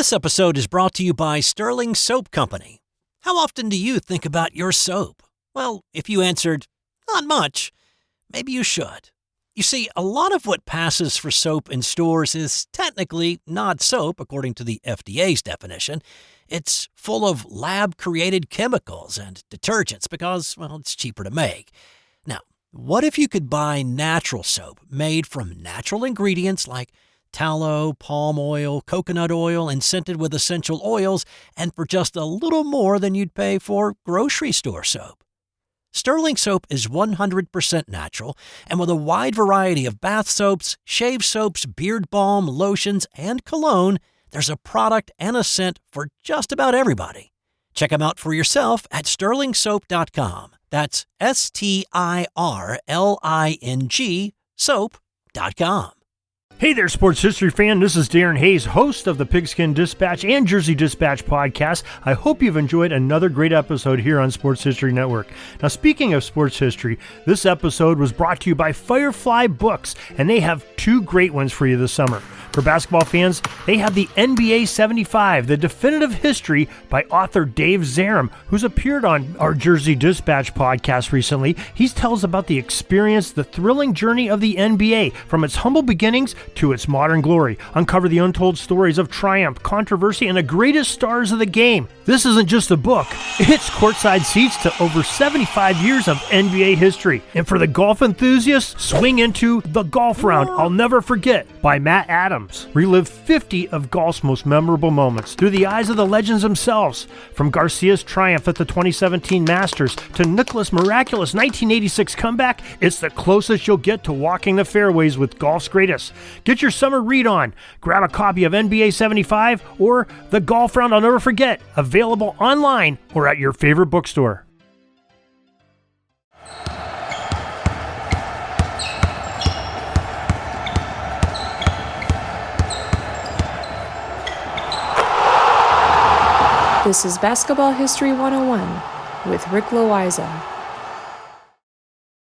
This episode is brought to you by Sterling Soap Company. How often do you think about your soap? Well, if you answered, not much, maybe you should. You see, a lot of what passes for soap in stores is technically not soap, according to the FDA's definition. It's full of lab-created chemicals and detergents because, well, it's cheaper to make. Now, what if you could buy natural soap made from natural ingredients like tallow, palm oil, coconut oil, and scented with essential oils, and for just a little more than you'd pay for grocery store soap? Sterling Soap is 100% natural, and with a wide variety of bath soaps, shave soaps, beard balm, lotions, and cologne, there's a product and a scent for just about everybody. Check them out for yourself at sterlingsoap.com. That's STIRLING soap.com. Hey there, sports history fan. This is Darren Hayes, host of the Pigskin Dispatch and Jersey Dispatch podcast. I hope you've enjoyed another great episode here on Sports History Network. Now, speaking of sports history, this episode was brought to you by Firefly Books, and they have two great ones for you this summer. For basketball fans, they have the NBA 75, the definitive history by author Dave Zarum, who's appeared on our Jersey Dispatch podcast recently. He tells about the experience, the thrilling journey of the NBA, from its humble beginnings to its modern glory. Uncover the untold stories of triumph, controversy, and the greatest stars of the game. This isn't just a book. It's courtside seats to over 75 years of NBA history. And for the golf enthusiasts, swing into The Golf Round I'll Never Forget by Matt Adams. Relive 50 of golf's most memorable moments through the eyes of the legends themselves. From Garcia's triumph at the 2017 Masters to Nicklaus' miraculous 1986 comeback, it's the closest you'll get to walking the fairways with golf's greatest. Get your summer read on. Grab a copy of NBA 75 or The Golf Round I'll Never Forget, available online or at your favorite bookstore. This is Basketball History 101 with Rick Loayza.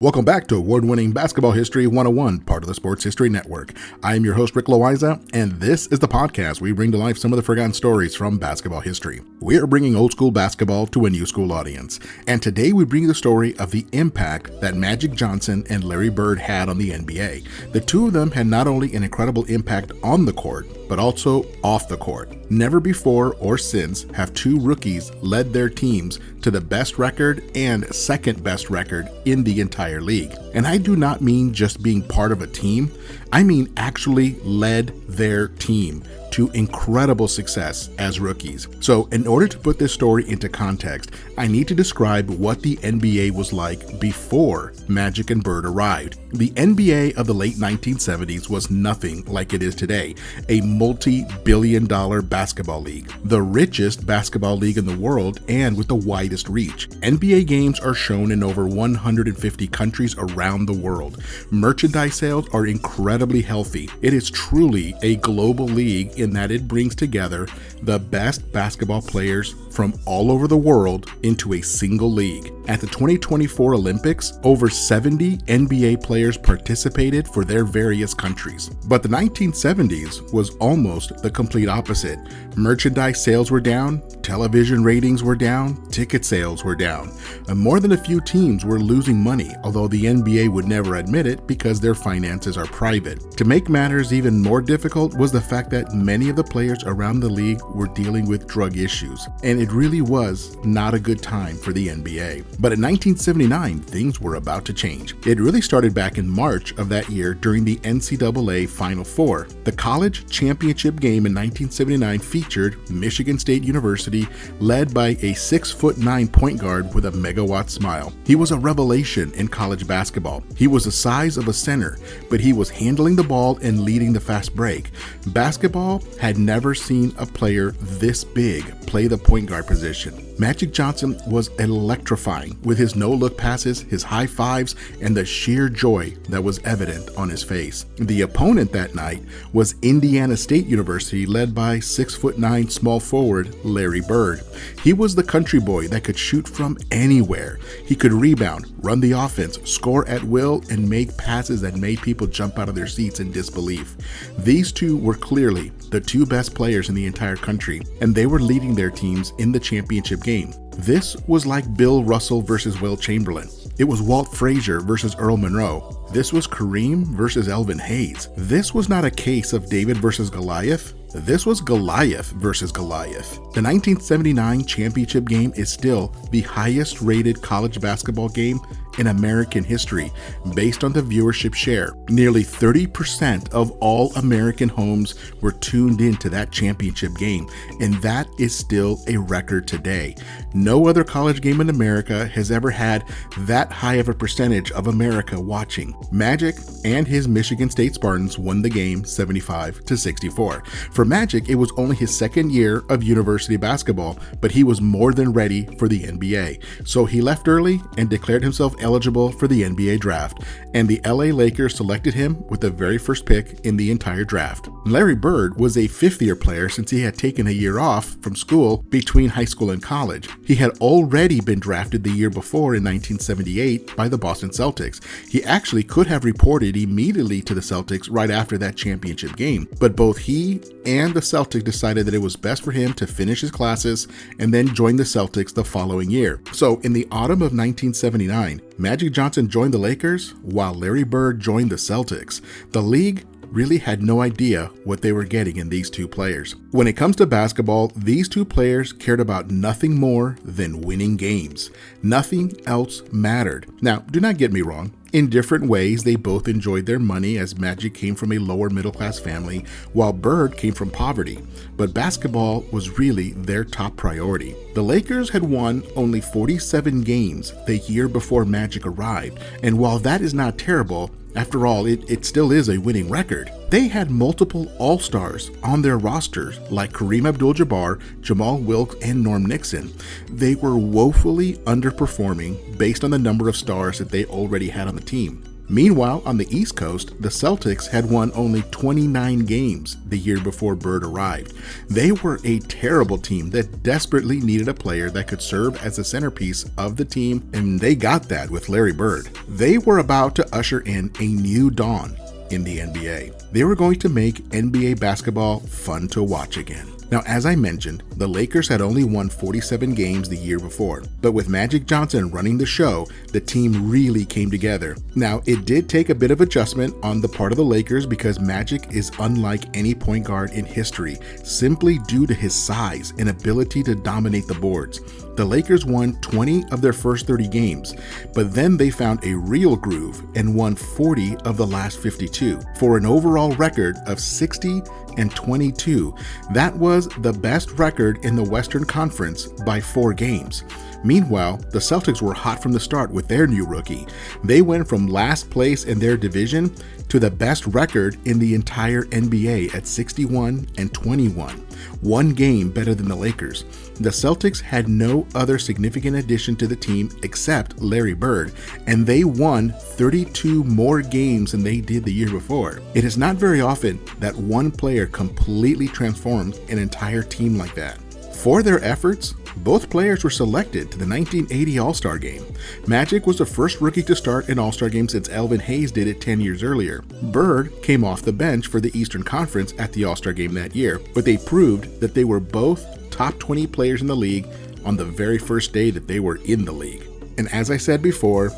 Welcome back to award-winning Basketball History 101, part of the Sports History Network. I am your host, Rick Loayza, and this is the podcast where we bring to life some of the forgotten stories from basketball history. We are bringing old school basketball to a new school audience, and today we bring the story of the impact that Magic Johnson and Larry Bird had on the NBA. The two of them had not only an incredible impact on the court, but also off the court. Never before or since have two rookies led their teams to the best record and second best record in the entire league. And I do not mean just being part of a team, I mean actually led their team to incredible success as rookies. So in order to put this story into context, I need to describe what the NBA was like before Magic and Bird arrived. The NBA of the late 1970s was nothing like it is today, a multi-billion-dollar basketball league, the richest basketball league in the world and with the widest reach. NBA games are shown in over 150 countries around the world. Merchandise sales are incredibly healthy. It is truly a global league in that it brings together the best basketball players from all over the world into a single league. At the 2024 Olympics, over 70 NBA players participated for their various countries. But the 1970s was almost the complete opposite. Merchandise sales were down, television ratings were down, ticket sales were down. And more than a few teams were losing money, although the NBA would never admit it because their finances are private. To make matters even more difficult was the fact that many of the players around the league were dealing with drug issues, and it really was not a good time for the NBA. But in 1979, things were about to change. It really started back in March of that year during the NCAA Final Four. The college championship game in 1979 featured Michigan State University, led by a 6'9" point guard with a megawatt smile. He was a revelation in college basketball. He was the size of a center, but he was handling the ball and leading the fast break. Basketball had never seen a player this big play the point guard position. Magic Johnson was electrifying with his no-look passes, his high fives, and the sheer joy that was evident on his face. The opponent that night was Indiana State University, led by 6'9" small forward Larry Bird. He was the country boy that could shoot from anywhere. He could rebound, run the offense, score at will, and make passes that made people jump out of their seats in disbelief. These two were clearly the two best players in the entire country, and they were leading their teams in the championship game. This was like Bill Russell versus Will Chamberlain. It was Walt Frazier versus Earl Monroe. This was Kareem versus Elvin Hayes. This was not a case of David versus Goliath. This was Goliath versus Goliath. The 1979 championship game is still the highest rated college basketball game in American history based on the viewership share. Nearly 30% of all American homes were tuned into that championship game, and that is still a record today. No other college game in America has ever had that high of a percentage of America watching. Magic and his Michigan State Spartans won the game 75-64. For Magic, it was only his second year of university basketball, but he was more than ready for the NBA. So he left early and declared himself eligible for the NBA draft, and the LA Lakers selected him with the very first pick in the entire draft. Larry Bird was a fifth-year player since he had taken a year off from school between high school and college. He had already been drafted the year before in 1978 by the Boston Celtics. He actually could have reported immediately to the Celtics right after that championship game, but both he and the Celtics decided that it was best for him to finish his classes and then join the Celtics the following year. So in the autumn of 1979, Magic Johnson joined the Lakers while Larry Bird joined the Celtics. The league really had no idea what they were getting in these two players. When it comes to basketball, these two players cared about nothing more than winning games. Nothing else mattered. Now, do not get me wrong. In different ways, they both enjoyed their money, as Magic came from a lower middle class family while Bird came from poverty. But basketball was really their top priority. The Lakers had won only 47 games the year before Magic arrived, and while that is not terrible, after all, it still is a winning record. They had multiple All-Stars on their rosters like Kareem Abdul-Jabbar, Jamal Wilkes, and Norm Nixon. They were woefully underperforming based on the number of stars that they already had on the team. Meanwhile, on the East Coast, the Celtics had won only 29 games the year before Bird arrived. They were a terrible team that desperately needed a player that could serve as the centerpiece of the team, and they got that with Larry Bird. They were about to usher in a new dawn in the NBA. They were going to make NBA basketball fun to watch again. Now, as I mentioned, the Lakers had only won 47 games the year before, but with Magic Johnson running the show, the team really came together. Now, it did take a bit of adjustment on the part of the Lakers because Magic is unlike any point guard in history, simply due to his size and ability to dominate the boards. The Lakers won 20 of their first 30 games, but then they found a real groove and won 40 of the last 52 for an overall record of 60-22. That was the best record in the Western Conference by 4 games. Meanwhile, the Celtics were hot from the start with their new rookie. They went from last place in their division to the best record in the entire NBA at 61-21. 1 game better than the Lakers. The Celtics had no other significant addition to the team except Larry Bird, and they won 32 more games than they did the year before. It is not very often that one player completely transforms an entire team like that. For their efforts, both players were selected to the 1980 All-Star Game. Magic was the first rookie to start an All-Star Game since Elvin Hayes did it 10 years earlier. Bird came off the bench for the Eastern Conference at the All-Star Game that year, but they proved that they were both top 20 players in the league on the very first day that they were in the league. And as I said before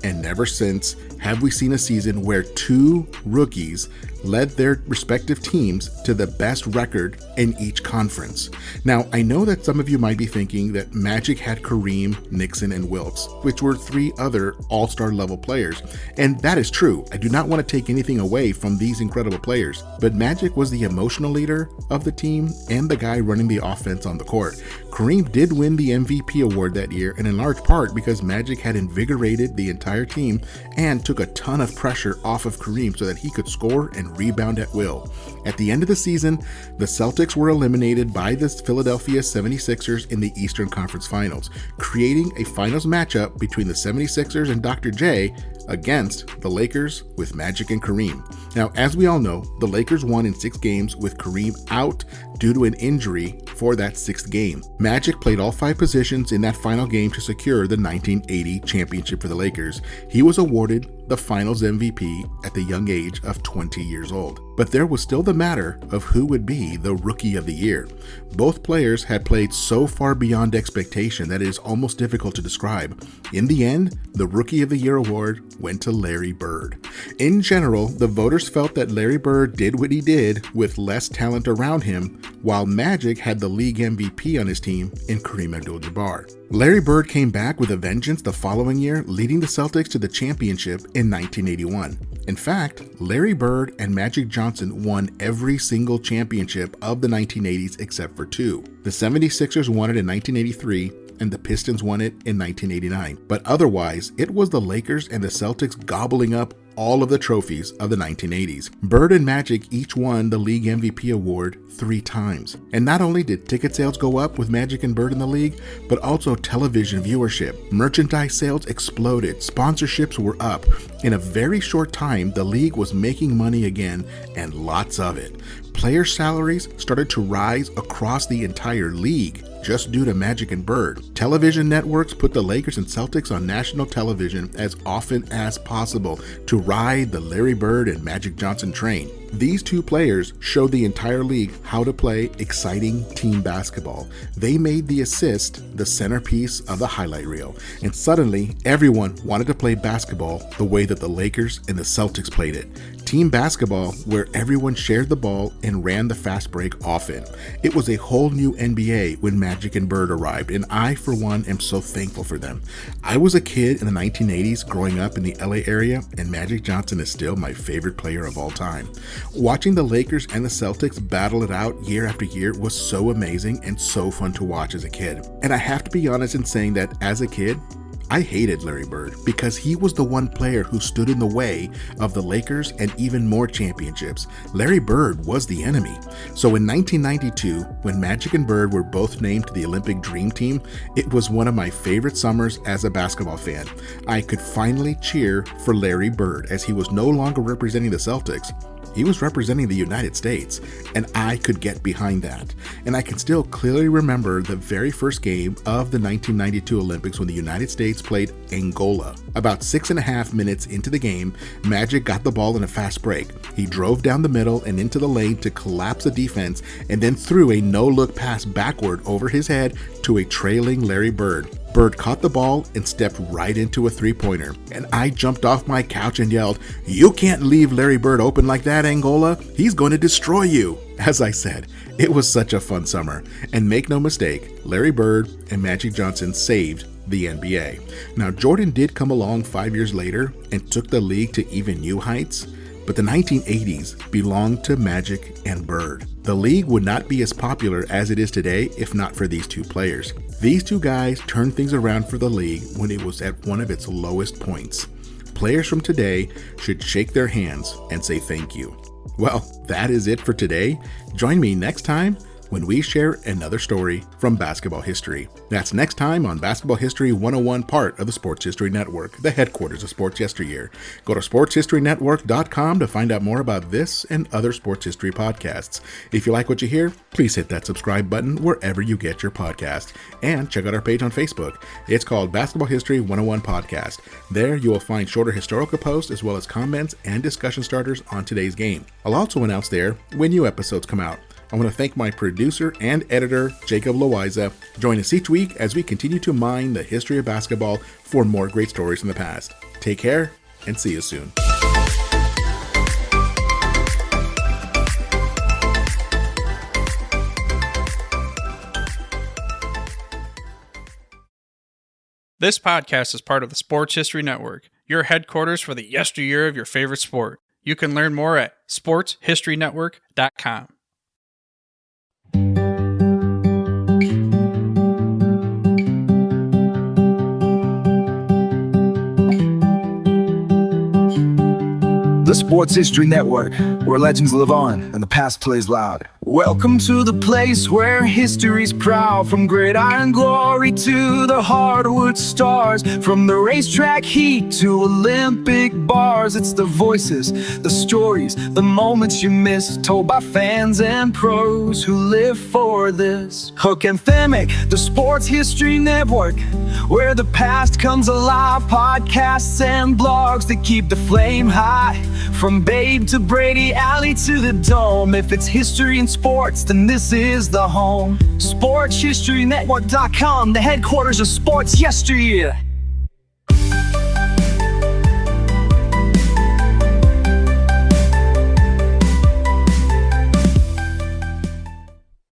and never since have we seen a season where 2 rookies led their respective teams to the best record in each conference. Now, I know that some of you might be thinking that Magic had Kareem, Nixon, and Wilkes, which were 3 other all-star level players. And that is true. I do not want to take anything away from these incredible players, but Magic was the emotional leader of the team and the guy running the offense on the court. Kareem did win the MVP award that year, and in large part because Magic had invigorated the entire team and took a ton of pressure off of Kareem so that he could score and could rebound at will. At the end of the season, the Celtics were eliminated by the Philadelphia 76ers in the Eastern Conference Finals, creating a finals matchup between the 76ers and Dr. J against the Lakers with Magic and Kareem. Now, as we all know, the Lakers won in 6 games with Kareem out due to an injury for that 6th game. Magic played all 5 positions in that final game to secure the 1980 championship for the Lakers. He was awarded the Finals MVP at the young age of 20 years old. But there was still the matter of who would be the Rookie of the Year. Both players had played so far beyond expectation that it is almost difficult to describe. In the end, the Rookie of the Year award went to Larry Bird. In general, the voters felt that Larry Bird did what he did with less talent around him, while Magic had the league MVP on his team in Kareem Abdul-Jabbar. Larry Bird came back with a vengeance the following year, leading the Celtics to the championship in 1981. In fact, Larry Bird and Magic Johnson won every single championship of the 1980s except for 2. The 76ers won it in 1983, and the Pistons won it in 1989. But otherwise, it was the Lakers and the Celtics gobbling up all of the trophies of the 1980s. Bird and Magic each won the league MVP award 3 times. And not only did ticket sales go up with Magic and Bird in the league, but also television viewership. Merchandise sales exploded. Sponsorships were up. In a very short time, the league was making money again, and lots of it. Player salaries started to rise across the entire league just due to Magic and Bird. Television networks put the Lakers and Celtics on national television as often as possible to ride the Larry Bird and Magic Johnson train. These 2 players showed the entire league how to play exciting team basketball. They made the assist the centerpiece of the highlight reel, and suddenly everyone wanted to play basketball the way that the Lakers and the Celtics played it. Team basketball where everyone shared the ball and ran the fast break often. It was a whole new NBA when Magic and Bird arrived, and I, for one, am so thankful for them. I was a kid in the 1980s growing up in the LA area, and Magic Johnson is still my favorite player of all time. Watching the Lakers and the Celtics battle it out year after year was so amazing and so fun to watch as a kid. And I have to be honest in saying that as a kid, I hated Larry Bird because he was the one player who stood in the way of the Lakers and even more championships. Larry Bird was the enemy. So in 1992, when Magic and Bird were both named to the Olympic Dream Team, it was one of my favorite summers as a basketball fan. I could finally cheer for Larry Bird as he was no longer representing the Celtics. He was representing the United States, and I could get behind that. And I can still clearly remember the very first game of the 1992 Olympics when the United States played Angola. About 6.5 minutes into the game, Magic got the ball in a fast break. He drove down the middle and into the lane to collapse the defense, and then threw a no-look pass backward over his head to a trailing Larry Bird. Bird caught the ball and stepped right into a 3-pointer. And I jumped off my couch and yelled, "You can't leave Larry Bird open like that, Angola. He's going to destroy you." As I said, it was such a fun summer. And make no mistake, Larry Bird and Magic Johnson saved the NBA. Now, Jordan did come along 5 years later and took the league to even new heights, but the 1980s belonged to Magic and Bird. The league would not be as popular as it is today if not for these 2 players. These 2 guys turned things around for the league when it was at one of its lowest points. Players from today should shake their hands and say thank you. Well, that is it for today. Join me next time when we share another story from basketball history. That's next time on Basketball History 101, part of the Sports History Network, the headquarters of Sports Yesteryear. Go to sportshistorynetwork.com to find out more about this and other sports history podcasts. If you like what you hear, please hit that subscribe button wherever you get your podcast. And check out our page on Facebook. It's called Basketball History 101 Podcast. There you will find shorter historical posts as well as comments and discussion starters on today's game. I'll also announce there when new episodes come out. I want to thank my producer and editor, Jacob Loayza. Join us each week as we continue to mine the history of basketball for more great stories from the past. Take care and see you soon. This podcast is part of the Sports History Network, your headquarters for the yesteryear of your favorite sport. You can learn more at sportshistorynetwork.com. The the Sports History Network, where legends live on and the past plays loud. Welcome to the place where history's proud, from gridiron glory to the hardwood stars, from the racetrack heat to Olympic bars. It's the voices, the stories, the moments you miss, told by fans and pros who live for this. Hook and Themic, the Sports History Network, where the past comes alive. Podcasts and blogs that keep the flame high, from Babe to Brady, Alley to the Dome. If it's history and sports, then this is the home. SportsHistoryNetwork.com, the headquarters of sports yesteryear.